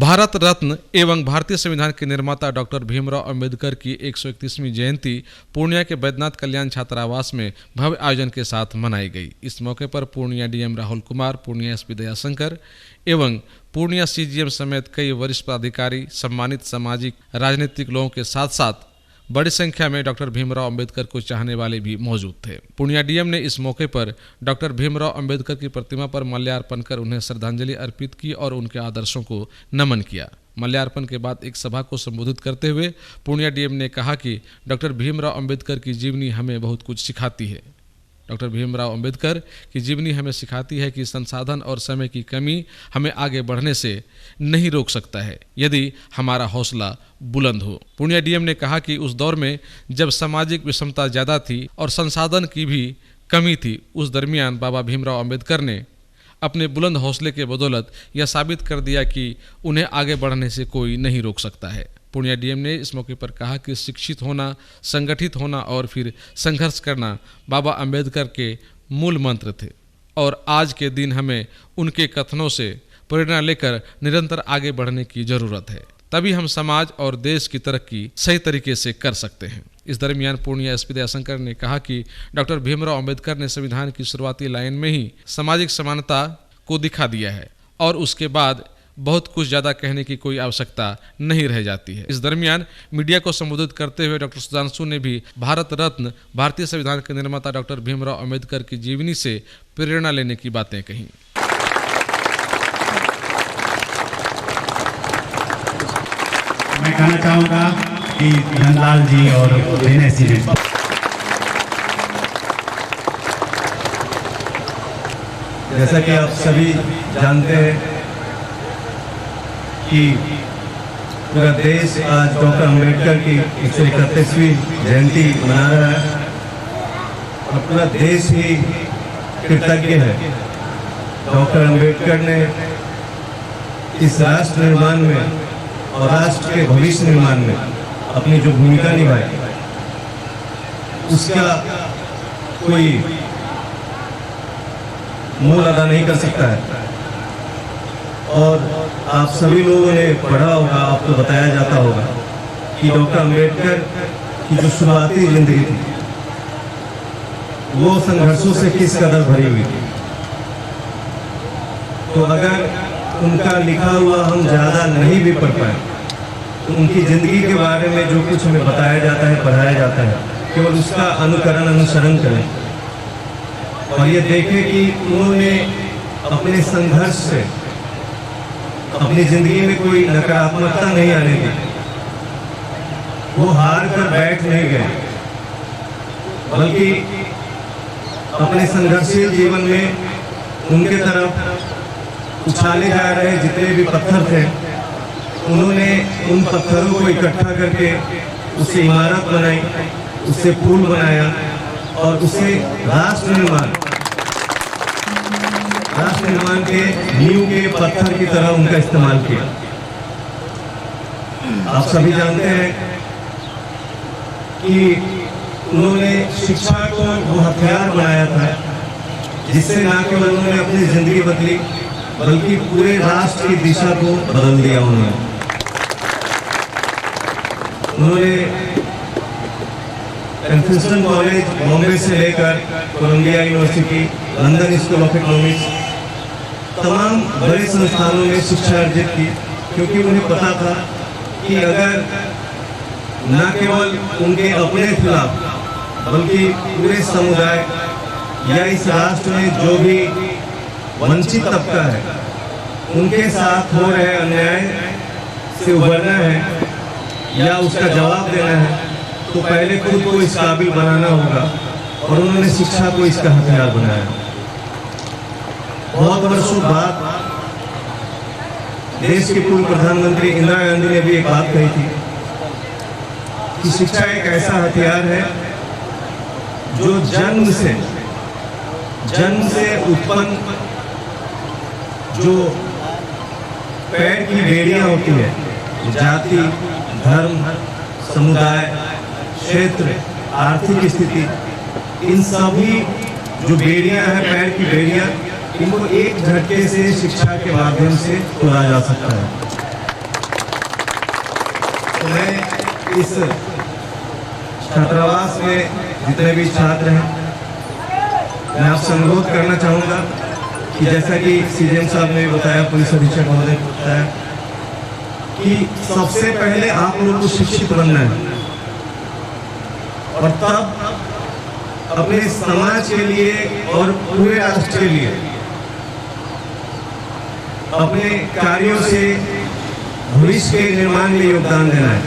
भारत रत्न एवं भारतीय संविधान के निर्माता डॉक्टर भीमराव अंबेडकर की 131वीं जयंती पूर्णिया के बैद्यनाथ कल्याण छात्रावास में भव्य आयोजन के साथ मनाई गई। इस मौके पर पूर्णिया डीएम राहुल कुमार, पूर्णिया एसपी दयाशंकर एवं पूर्णिया सीजीएम समेत कई वरिष्ठ पदाधिकारी, सम्मानित सामाजिक राजनीतिक लोगों के साथ साथ बड़ी संख्या में डॉक्टर भीमराव अंबेडकर को चाहने वाले भी मौजूद थे। पूर्णिया डीएम ने इस मौके पर डॉक्टर भीमराव अंबेडकर की प्रतिमा पर माल्यार्पण कर उन्हें श्रद्धांजलि अर्पित की और उनके आदर्शों को नमन किया। माल्यार्पण के बाद एक सभा को संबोधित करते हुए पूर्णिया डीएम ने कहा कि डॉक्टर भीमराव अंबेडकर की जीवनी हमें बहुत कुछ सिखाती है। डॉक्टर भीमराव अंबेडकर की जीवनी हमें सिखाती है कि संसाधन और समय की कमी हमें आगे बढ़ने से नहीं रोक सकता है यदि हमारा हौसला बुलंद हो। पूर्णिया डीएम ने कहा कि उस दौर में जब सामाजिक विषमता ज़्यादा थी और संसाधन की भी कमी थी, उस दरमियान बाबा भीमराव अंबेडकर ने अपने बुलंद हौसले के बदौलत यह साबित कर दिया कि उन्हें आगे बढ़ने से कोई नहीं रोक सकता है। पूर्णिया डीएम ने इस मौके पर कहा कि शिक्षित होना, संगठित होना और फिर संघर्ष करना बाबा अंबेडकर के मूल मंत्र थे और आज के दिन हमें उनके कथनों से प्रेरणा लेकर निरंतर आगे बढ़ने की जरूरत है, तभी हम समाज और देश की तरक्की सही तरीके से कर सकते हैं। इस दरमियान पूर्णिया एसपी दयाशंकर ने कहा कि डॉक्टर भीमराव अंबेडकर ने संविधान की शुरुआती लाइन में ही सामाजिक समानता को दिखा दिया है और उसके बाद बहुत कुछ ज़्यादा कहने की कोई आवश्यकता नहीं रह जाती है। इस दरमियान मीडिया को संबोधित करते हुए डॉक्टर सुधांशु ने भी भारत रत्न भारतीय संविधान के निर्माता डॉक्टर भीमराव अंबेडकर की जीवनी से प्रेरणा लेने की बातें कही। मैं कहना चाहूँगा कि धनलाल जी और दिनेश जी ने जैसा कि आप सभी जानते हैं कि पूरा देश आज डॉक्टर अंबेडकर की 131वीं जयंती मना रहा है और पूरा देश ही कृतज्ञ है। डॉक्टर अंबेडकर ने इस राष्ट्र निर्माण में और राष्ट्र के भविष्य निर्माण में अपनी जो भूमिका निभाई उसका कोई मोल अदा नहीं कर सकता है। और आप सभी लोगों ने पढ़ा होगा, आपको बताया जाता होगा कि डॉक्टर अंबेडकर की जो शुरुआती जिंदगी थी वो संघर्षों से किस कदर भरी हुई थी। तो अगर उनका लिखा हुआ हम ज़्यादा नहीं भी पढ़ पाए तो उनकी ज़िंदगी के बारे में जो कुछ हमें बताया जाता है, पढ़ाया जाता है, केवल उसका अनुकरण अनुसरण करें और ये देखें कि उन्होंने अपने संघर्ष से अपनी ज़िंदगी में कोई नकारात्मकता नहीं आने दी। वो हार कर बैठ नहीं गए बल्कि अपने संघर्षशील जीवन में उनके तरफ उछाले जा रहे जितने भी पत्थर थे उन्होंने उन पत्थरों को इकट्ठा करके उससे इमारत बनाई, उससे पुल बनाया और उसे राष्ट्र निर्माण के नींव के पत्थर की तरह उनका इस्तेमाल किया। आप सभी जानते हैं कि उन्होंने शिक्षा को वो हथियार बनाया था जिससे न केवल उन्होंने अपनी जिंदगी बदली बल्कि पूरे राष्ट्र की दिशा को बदल दिया। उन्होंने कन्फ्यूशन कॉलेज बॉम्बे से लेकर Columbia University, London School of Economics, तमाम बड़े संस्थानों में शिक्षा अर्जित की क्योंकि उन्हें पता था कि अगर न केवल उनके अपने खिलाफ बल्कि पूरे समुदाय या इस राष्ट्र में जो भी वंचित तबका है उनके साथ हो रहे अन्याय से उबरना है या उसका जवाब देना है तो पहले खुद को इस काबिल बनाना होगा और उन्होंने शिक्षा को इसका हथियार बनाया। बहुत वर्षों बाद देश के पूर्व प्रधानमंत्री इंदिरा गांधी ने भी एक बात कही थी कि शिक्षा एक ऐसा हथियार है जो जन्म से उत्पन्न जो पैर की बेड़ियां होती है, जाति, धर्म, समुदाय, क्षेत्र, आर्थिक स्थिति, इन सभी जो बेड़ियां हैं, पैर की बेड़ियां, इनको एक झटके से शिक्षा के माध्यम से तोड़ा जा सकता है। तो मैं इस छात्रावास में जितने भी छात्र हैं, मैं आपसे अनुरोध करना चाहूँगा कि जैसा कि सीजीएम साहब ने बताया, पुलिस अधीक्षक महोदय ने बताया कि सबसे पहले आप लोग को शिक्षित बनना है और तब अपने समाज के लिए और पूरे राष्ट्र के लिए अपने कार्यों से भविष्य के निर्माण में योगदान देना है।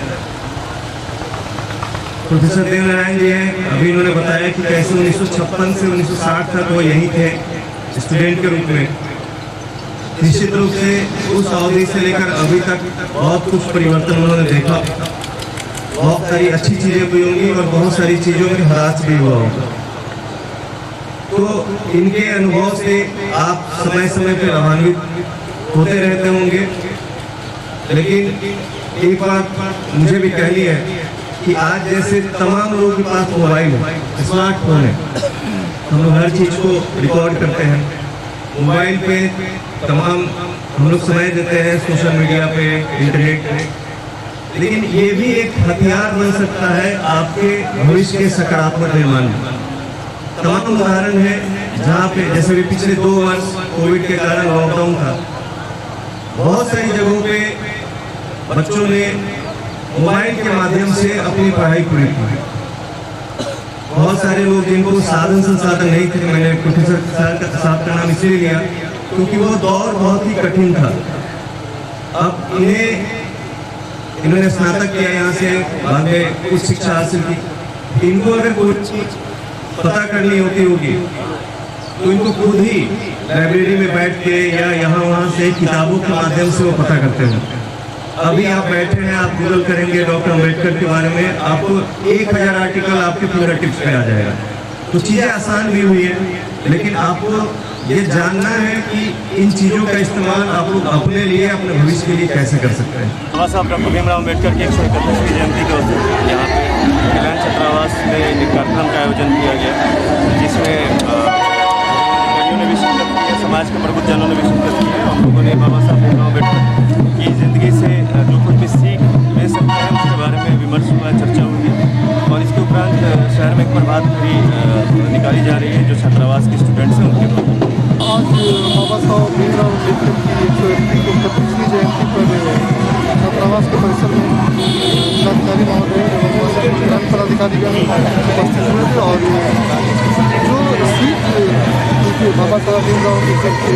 प्रोफेसर देव नारायण जी हैं, अभी इन्होंने बताया कि कैसे 1956 से 1960 तक वो यहीं थे स्टूडेंट के रूप में। निश्चित रूप से उस अवधि से लेकर अभी तक बहुत कुछ परिवर्तन उन्होंने देखा, बहुत सारी अच्छी चीजें हुई होंगी और बहुत सारी चीजों में ह्रास भी हुआ होगा। तो इनके अनुभव से आप समय समय पर लाभान्वित होते रहते होंगे, लेकिन एक बात मुझे भी कहनी है कि आज जैसे तमाम लोगों के पास मोबाइल है, स्मार्टफोन है, हम लोग हर चीज को रिकॉर्ड करते हैं मोबाइल पे, तमाम हम लोग समय देते हैं सोशल मीडिया पे, इंटरनेट पे, लेकिन ये भी एक हथियार बन सकता है आपके भविष्य के सकारात्मक निर्माण में। तमाम उदाहरण है जहाँ पे जैसे भी पिछले 2 वर्ष कोविड के कारण लॉकडाउन था, बहुत सारी जगहों पे बच्चों ने मोबाइल के माध्यम से अपनी पढ़ाई पूरी की। बहुत सारे लोग जिनको साधन संसाधन नहीं थे, मैंने प्रोफेसर साहब का नाम इसलिए लिया क्योंकि वो दौर बहुत ही कठिन था। अब इन्होंने स्नातक किया यहाँ से, बाद में उच्च शिक्षा हासिल की। इनको अगर कोई चीज पता करनी होगी तो इनको खुद ही लाइब्रेरी में बैठ के या यहाँ वहाँ से किताबों के माध्यम से वो पता करते हैं। अभी आप बैठे हैं, आप गूगल करेंगे डॉक्टर अम्बेडकर के बारे में, आपको 1000 आर्टिकल आपके फिंगर टिप्स पे आ जाएगा। तो चीज़ें आसान भी हुई है, लेकिन आपको ये जानना है कि इन चीज़ों का इस्तेमाल आप लोग अपने लिए, अपने भविष्य के लिए कैसे कर सकते हैं। बाबा साहब डॉक्टर भीमराव अम्बेडकर की 131वीं जयंती के अवसर पर यहाँ पे कल्याण छात्रावास में एक कार्यक्रम का आयोजन किया गया, जिसमें ने भी शिरकत की है, समाज के प्रबुद्ध जनों ने भी शिरकत की है। हम लोगों ने बाबा साहब भीमराव अम्बेडकर की ज़िंदगी से जो कुछ भी सीख ले सकते हैं उसके बारे में विमर्श हुआ, चर्चा हुई है। और इसके उपरांत शहर में एक प्रभात फेरी निकाली जा रही है जो छात्रावास के स्टूडेंट्स हैं उनके द्वारा। आज बाबा साहब भीमराव अम्बेडकर की 131वीं जयंती पर छात्रावास के परिसर में जिलाधिकारी महोदय एवं ग्राम पदाधिकारीगण उपस्थित हुए थे और जो सीख बाबा साहब भीमराव अम्बेडकर के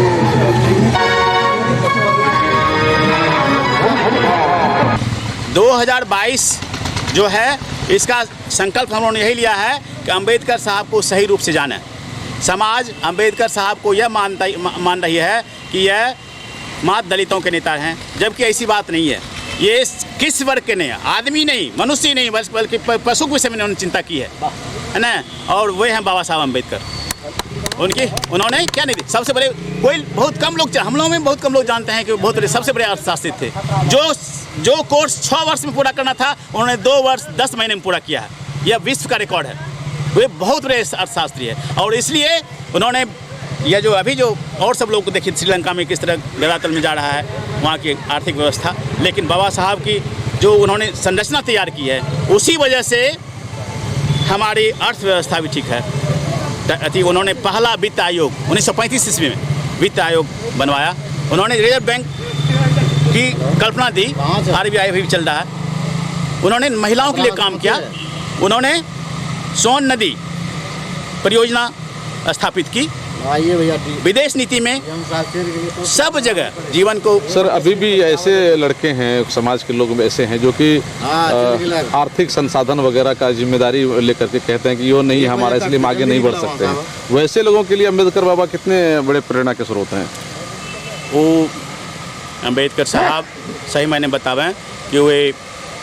2022 जो है इसका संकल्प हम लोगों ने यही लिया है कि अम्बेडकर साहब को सही रूप से जानें। समाज अम्बेडकर साहब को यह मान रही है कि यह मात्र दलितों के नेता हैं, जबकि ऐसी बात नहीं है। ये किस वर्ग के नहीं, आदमी नहीं, मनुष्य नहीं, बल्कि पशु के विषय में उन्होंने चिंता की है ना। और वे हैं बाबा साहब अम्बेडकर। उन्होंने क्या नहीं दी, सबसे बड़े कोई बहुत कम लोग, हम लोगों में बहुत कम लोग जानते हैं कि बहुत बड़े सबसे बड़े अर्थशास्त्री थे। जो कोर्स 6 वर्ष में पूरा करना था उन्होंने 2 वर्ष 10 महीने में पूरा किया है। यह विश्व का रिकॉर्ड है। वे बहुत बड़े अर्थशास्त्री है और इसलिए उन्होंने यह जो अभी जो और सब लोग को देखिए श्रीलंका में किस तरह धरातल में जा रहा है वहाँ की आर्थिक व्यवस्था, लेकिन बाबा साहब की जो उन्होंने संरचना तैयार की है उसी वजह से हमारी अर्थव्यवस्था भी ठीक है। उन्होंने पहला वित्त आयोग 1935 ईस्वी में वित्त आयोग बनवाया। उन्होंने रिजर्व बैंक की कल्पना दी, RBI भी चल रहा है। उन्होंने महिलाओं के लिए काम किया। उन्होंने सोन नदी परियोजना स्थापित की। विदेश नीति में सब जगह जीवन को। सर अभी भी ऐसे लड़के हैं, समाज के लोग ऐसे हैं जो कि आर्थिक संसाधन वगैरह का जिम्मेदारी लेकर के कहते हैं कि यो नहीं हमारा, इसलिए हम आगे नहीं बढ़ सकते हैं। वैसे लोगों के लिए अम्बेडकर बाबा कितने बड़े प्रेरणा के स्रोत हैं। वो अम्बेडकर साहब सही मैंने बतावें कि वे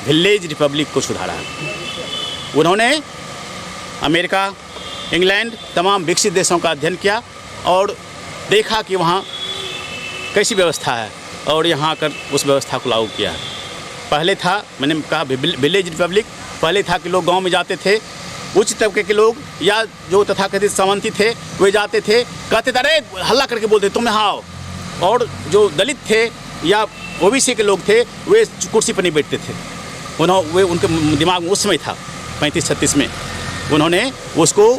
विलेज रिपब्लिक को सुधारा है। उन्होंने अमेरिका, इंग्लैंड, तमाम विकसित देशों का अध्ययन किया और देखा कि वहाँ कैसी व्यवस्था है और यहाँ आकर उस व्यवस्था को लागू किया है। पहले था, मैंने कहा विलेज रिपब्लिक, पहले था कि लोग गांव में जाते थे, उच्च तबके के लोग या जो तथाकथित सामंती थे वे जाते थे, कहते थे अरे हल्ला करके बोलते तुम यहाँ आओ, और जो दलित थे या OBC के लोग थे वे कुर्सी पर नहीं बैठते थे। वे उनके दिमाग में उस समय था 35-36 में, उन्होंने उसको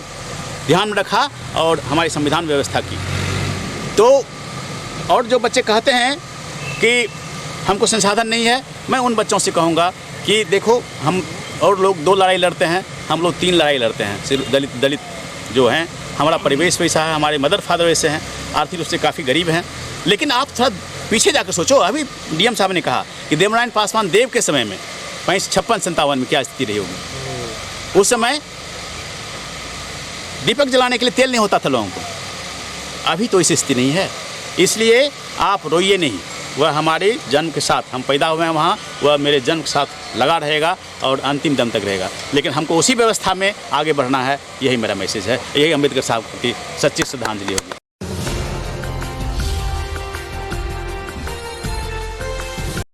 ध्यान में रखा और हमारी संविधान व्यवस्था की। तो और जो बच्चे कहते हैं कि हमको संसाधन नहीं है, मैं उन बच्चों से कहूँगा कि देखो, हम और लोग 2 लड़ाई लड़ते हैं, हम लोग 3 लड़ाई लड़ते हैं। सिर्फ दलित जो हैं, हमारा परिवेश वैसा है, हमारे मदर फादर वैसे हैं, आर्थिक रूप से काफ़ी गरीब हैं। लेकिन आप थोड़ा पीछे जाकर सोचो, अभी डीएम साहब ने कहा कि देवनारायण पासवान देव के समय में 56-57 में क्या स्थिति रही होगी। उस समय दीपक जलाने के लिए तेल नहीं होता था लोगों को, अभी तो ऐसी स्थिति नहीं है। इसलिए आप रोइए नहीं, वह हमारे जन्म के साथ, हम पैदा हुए हैं वहाँ, वह मेरे जन्म के साथ लगा रहेगा और अंतिम दम तक रहेगा। लेकिन हमको उसी व्यवस्था में आगे बढ़ना है, यही मेरा मैसेज है, यही अम्बेडकर साहब की सच्ची श्रद्धांजलि होगी।